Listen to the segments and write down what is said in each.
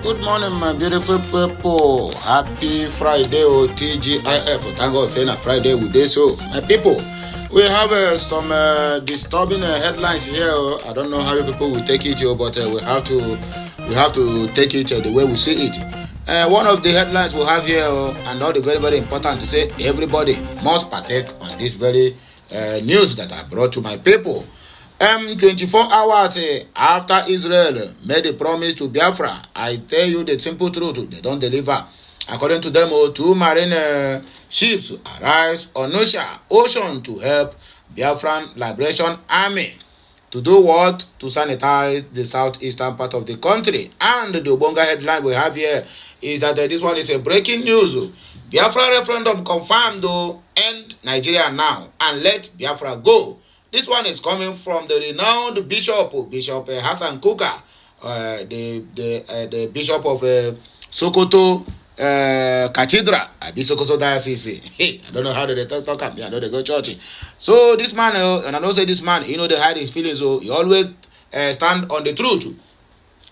Good morning, my beautiful people. Happy Friday, TGIF. Thank God, saying a Friday with this. So, my people, we have some disturbing headlines here. I don't know how you people will take it, but we have to take it the way we see it. One of the headlines we have here, and all the very, very important to say, everybody must partake on this very news that I brought to my people. 24 hours after Israel made a promise to Biafra, I tell you the simple truth, they don't deliver. According to them, two marine ships arrived on Ocean to help Biafran Liberation Army. To do what? To sanitize the southeastern part of the country. And the Obonga headline we have here is that this one is a breaking news. Biafra referendum confirmed to end Nigeria now and let Biafra go. This one is coming from the renowned Bishop Hassan Kuka, the Bishop of Sokoto Cathedral, Sokoto Diocese. Hey, I don't know how they talk up. I know they go church. So this man, and I don't say this man, they hide his feelings, so he always stand on the truth.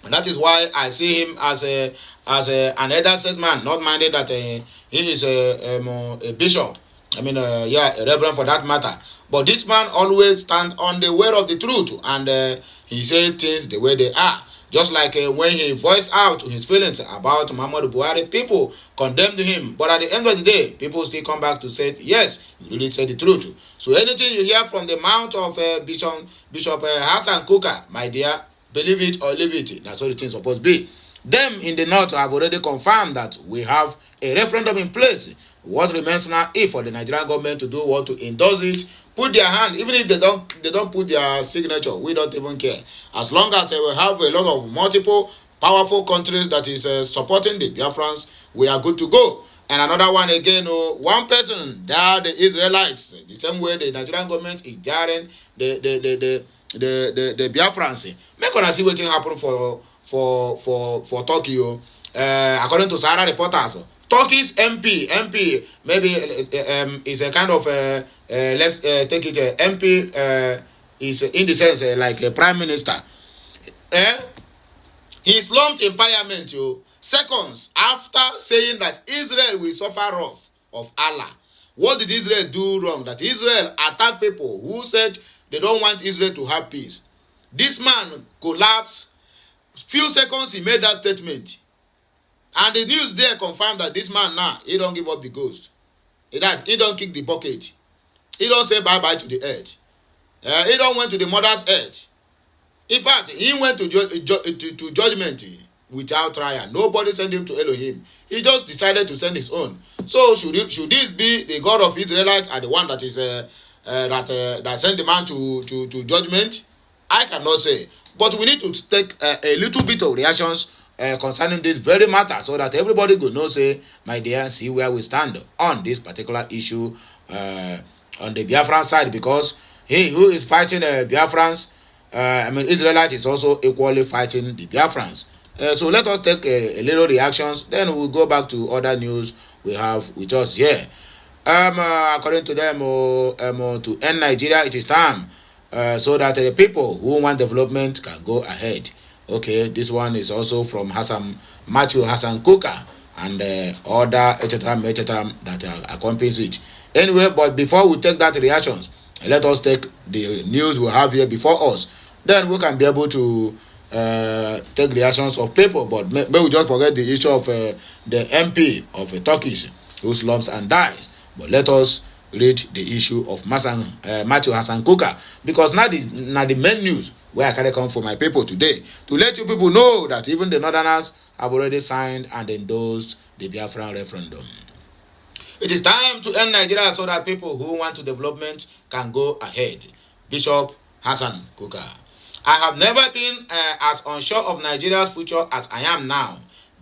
And that is why I see him as an elder statesman, not minded that he is a bishop. I mean, a reverend for that matter. But this man always stands on the word of the truth, and he says things the way they are. Just like when he voiced out his feelings about Muhammadu Buhari, people condemned him. But at the end of the day, people still come back to say, yes, you really said the truth. So anything you hear from the mouth of Bishop Hassan Kuka, my dear, believe it or leave it. That's what the thing is supposed to be. Them in the north have already confirmed that we have a referendum in place. What remains now is for the Nigerian government to do what, to endorse it, put their hand, even if they don't put their signature, we don't even care. As long as they will have a lot of multiple powerful countries that is supporting the Biafrans, we are good to go. And another one again, one person, there the Israelites, the same way the Nigerian government is daring the Biafrans. Make us see what happen for Tokyo. According to Sahara reporters, Turkish MP maybe is a kind of let's take it MP is in the sense like a prime minister. He slumped in parliament seconds after saying that Israel will suffer wrath of Allah. What did Israel do wrong? That Israel attacked people who said they don't want Israel to have peace. This man collapsed. Few seconds he made that statement. And the news there confirmed that this man now, he don't give up the ghost. He don't kick the bucket. He don't say bye-bye to the earth. He don't went to the mother's earth. In fact, he went to judgment without trial. Nobody sent him to Elohim. He just decided to send his own. So should this be the God of Israelites and the one that is that sent the man to judgment? I cannot say. But we need to take a little bit of reactions concerning this very matter so that everybody will know, say, my dear, see where we stand on this particular issue on the Biafran side, because he who is fighting Biafrans, Israelite is also equally fighting the Biafrans. So let us take a little reactions, then we'll go back to other news we have with us here. According to them, to end Nigeria, it is time so that the people who want development can go ahead. Okay, this one is also from Matthew Hassan Kuka and other etc. that accompanies it. Anyway, but before we take that reactions, let us take the news we have here before us. Then we can be able to take reactions of people. But may we just forget the issue of the MP of Turkish who slumps and dies. But let us read the issue of Matthew Hassan Kuka, because now the main news where I can come for my people today, to let you people know that even the Northerners have already signed and endorsed the Biafran referendum. It is time to end Nigeria so that people who want to development can go ahead. Bishop Hassan Kuka. I have never been as unsure of Nigeria's future as I am now.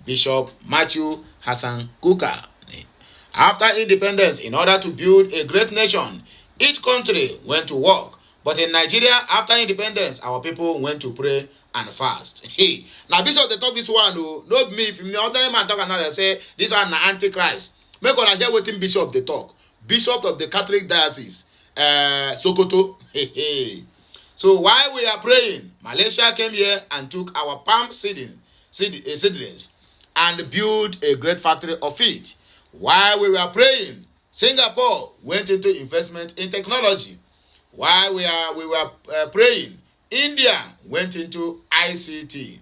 Bishop Matthew Hassan Kuka. After independence, in order to build a great nation, each country went to work. But in Nigeria, after independence, our people went to pray and fast. Hey, now Bishop, they talk this one, not me. If me ordinary man talk another, they say this one na Antichrist. Make una hear wetin Bishop they talk. Bishop of the Catholic Diocese, Sokoto. Hey. So while we are praying, Malaysia came here and took our palm seedlings. and build a great factory of it. While we were praying, Singapore went into investment in technology. While we were praying, India went into ICT.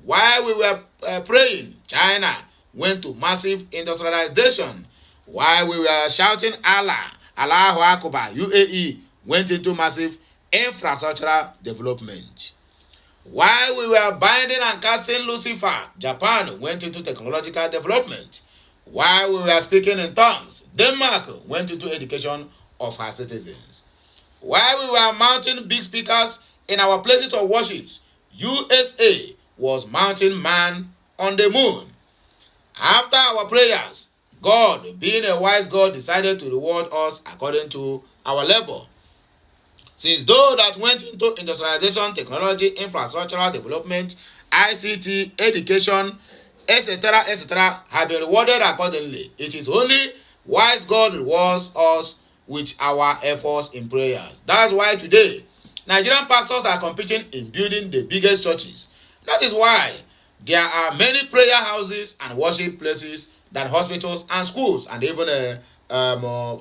While we were praying, China went to massive industrialization. While we were shouting Allah, Allahu Akbar, UAE went into massive infrastructural development. While we were binding and casting Lucifer, Japan went into technological development. While we were speaking in tongues, Denmark went into education of her citizens. While we were mounting big speakers in our places of worship, USA was mounting man on the moon. After our prayers, God, being a wise God, decided to reward us according to our labor. Since those that went into industrialization, technology, infrastructural development, ICT, education, etc., etc., have been rewarded accordingly, it is only wise God rewards us with our efforts in prayers. That's why today, Nigerian pastors are competing in building the biggest churches. That is why there are many prayer houses and worship places than hospitals and schools and even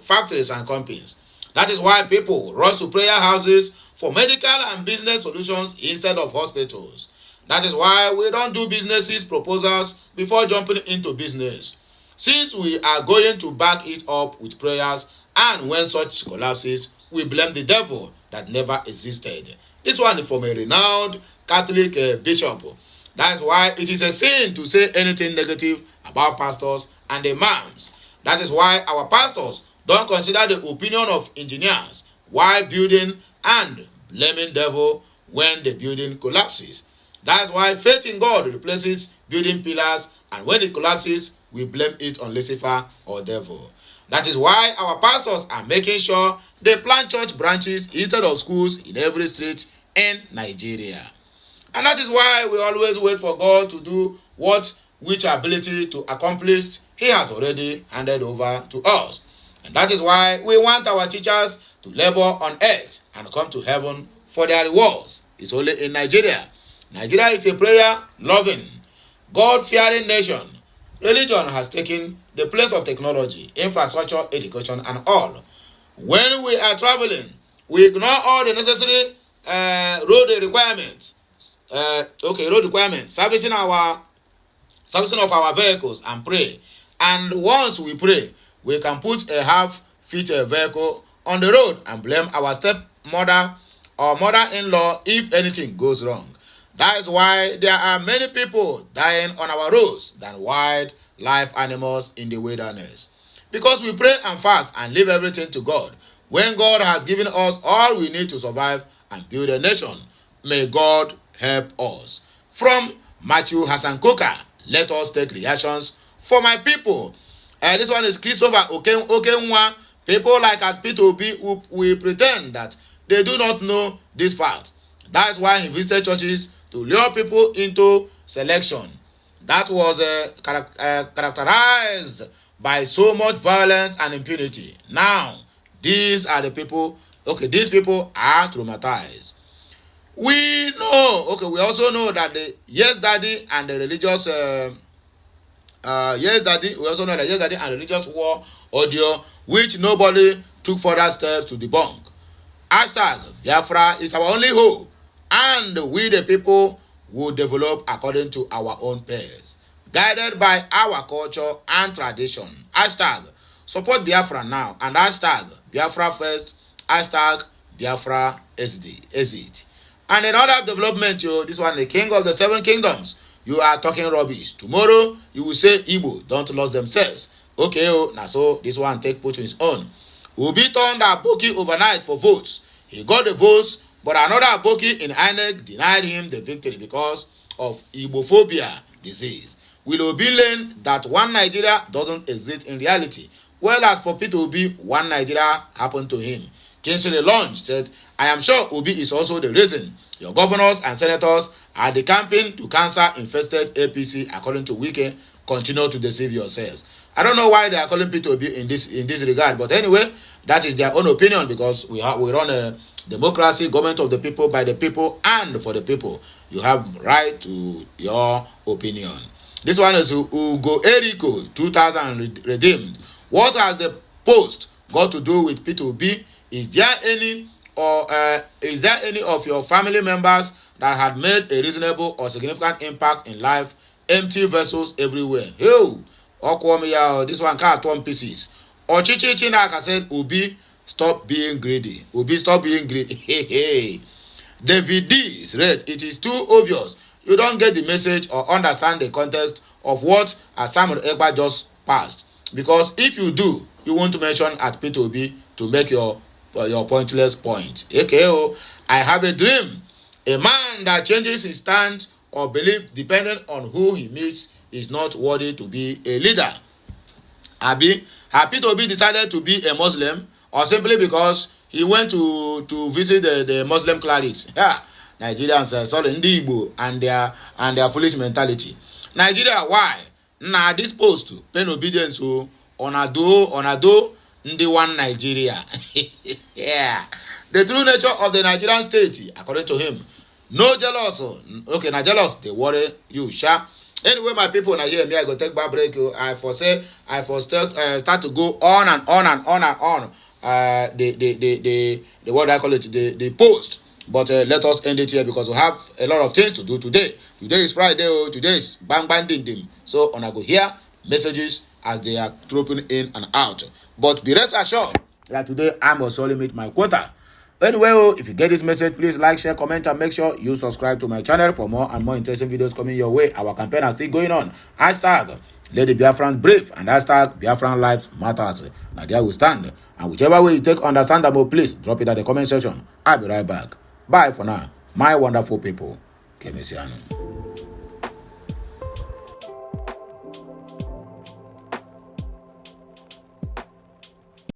factories and companies. That is why people rush to prayer houses for medical and business solutions instead of hospitals. That is why we don't do businesses proposals before jumping into business, since we are going to back it up with prayers, and when such collapses, we blame the devil that never existed. This one is from a renowned Catholic bishop. That's why it is a sin to say anything negative about pastors and imams. That is why our pastors don't consider the opinion of engineers while building and blaming devil when the building collapses. That's why faith in God replaces building pillars, and when it collapses, we blame it on Lucifer or devil. That is why our pastors are making sure they plant church branches instead of schools in every street in Nigeria. And that is why we always wait for God to do which ability to accomplish He has already handed over to us. And that is why we want our teachers to labor on earth and come to heaven for their rewards. It's only in Nigeria. Nigeria is a prayer-loving, God-fearing nation. Religion has taken the place of technology, infrastructure, education, and all. When we are traveling, we ignore all the necessary road requirements. Servicing of our vehicles and pray. And once we pray, we can put a half-fit vehicle on the road and blame our stepmother or mother-in-law if anything goes wrong. That is why there are many people dying on our roads than wildlife animals in the wilderness. Because we pray and fast and leave everything to God, when God has given us all we need to survive and build a nation. May God help us. From Matthew Hassan Kuka, let us take reactions for my people. This one is Christopher Okenwa. People like at P2B who will pretend that they do not know this fact. That's why he visited churches to lure people into selection. That was characterized by so much violence and impunity. Now, these are the people, these people are traumatized. We also know that the Yes Daddy and the religious religious war audio, which nobody took further steps to debunk. Hashtag Biafra is our only hope, and we the people will develop according to our own pace, guided by our culture and tradition. Hashtag support Biafra now, and hashtag Biafra first, hashtag Biafra exit. And another development, this one, the king of the seven kingdoms. You are talking rubbish. Tomorrow, you will say Igbo don't lose themselves. Now so this one take put to his own. Obi turned Aboki overnight for votes. He got the votes, but another Aboki in INEC denied him the victory because of Igbophobia disease. Will Obi learn that one Nigeria doesn't exist in reality? Well, as for Peter Obi, one Nigeria happened to him. Kingsley Lunch said, I am sure Obi is also the reason your governors and senators are decamping to cancer-infested APC, according to Wike. Continue to deceive yourselves. I don't know why they are calling Peter Obi in this regard, but anyway, that is their own opinion, because we run a democracy, government of the people, by the people, and for the people. You have right to your opinion. This one is Ugo Eriko 2000 redeemed. What has the post got to do with P2B? Is there any of your family members that had made a reasonable or significant impact in life? Empty vessels everywhere. Yo, this one can't turn pieces. Ochichi Chinaka said, Obi, stop being greedy. Obi, stop being greedy. Hey. David D read, it is too obvious. You don't get the message or understand the context of what Samuel Egba just passed. Because if you do, you want to mention at P2B to make your pointless point. AKO, I have a dream. A man that changes his stand or belief depending on who he meets is not worthy to be a leader. Abi, have P2B decided to be a Muslim or simply because he went to visit the Muslim clerics? Yeah, Nigerians saw the Igbo and their foolish mentality. Nigeria, why? Nah, this post paying obedience to onado the one Nigeria. Yeah, the true nature of the Nigerian state, according to him, no jealous. Okay, not jealous. They worry you, sha. Anyway, my people, now here me, I go take back break. I start to go on and on and on and on. The what I call it, the post. But let us end it here because we have a lot of things to do today. Today is Friday. Today is bang bang ding ding. So on I go hear messages as they are dropping in and out. But be rest assured that today I must only meet my quota. Anyway, if you get this message, please like, share, comment, and make sure you subscribe to my channel for more and more interesting videos coming your way. Our campaign is still going on. Hashtag let the Biafrans brave and hashtag Biafran life matters. Now there we stand. And whichever way you take understandable, please drop it at the comment section. I'll be right back. Bye for now, my wonderful people. Kemesiano.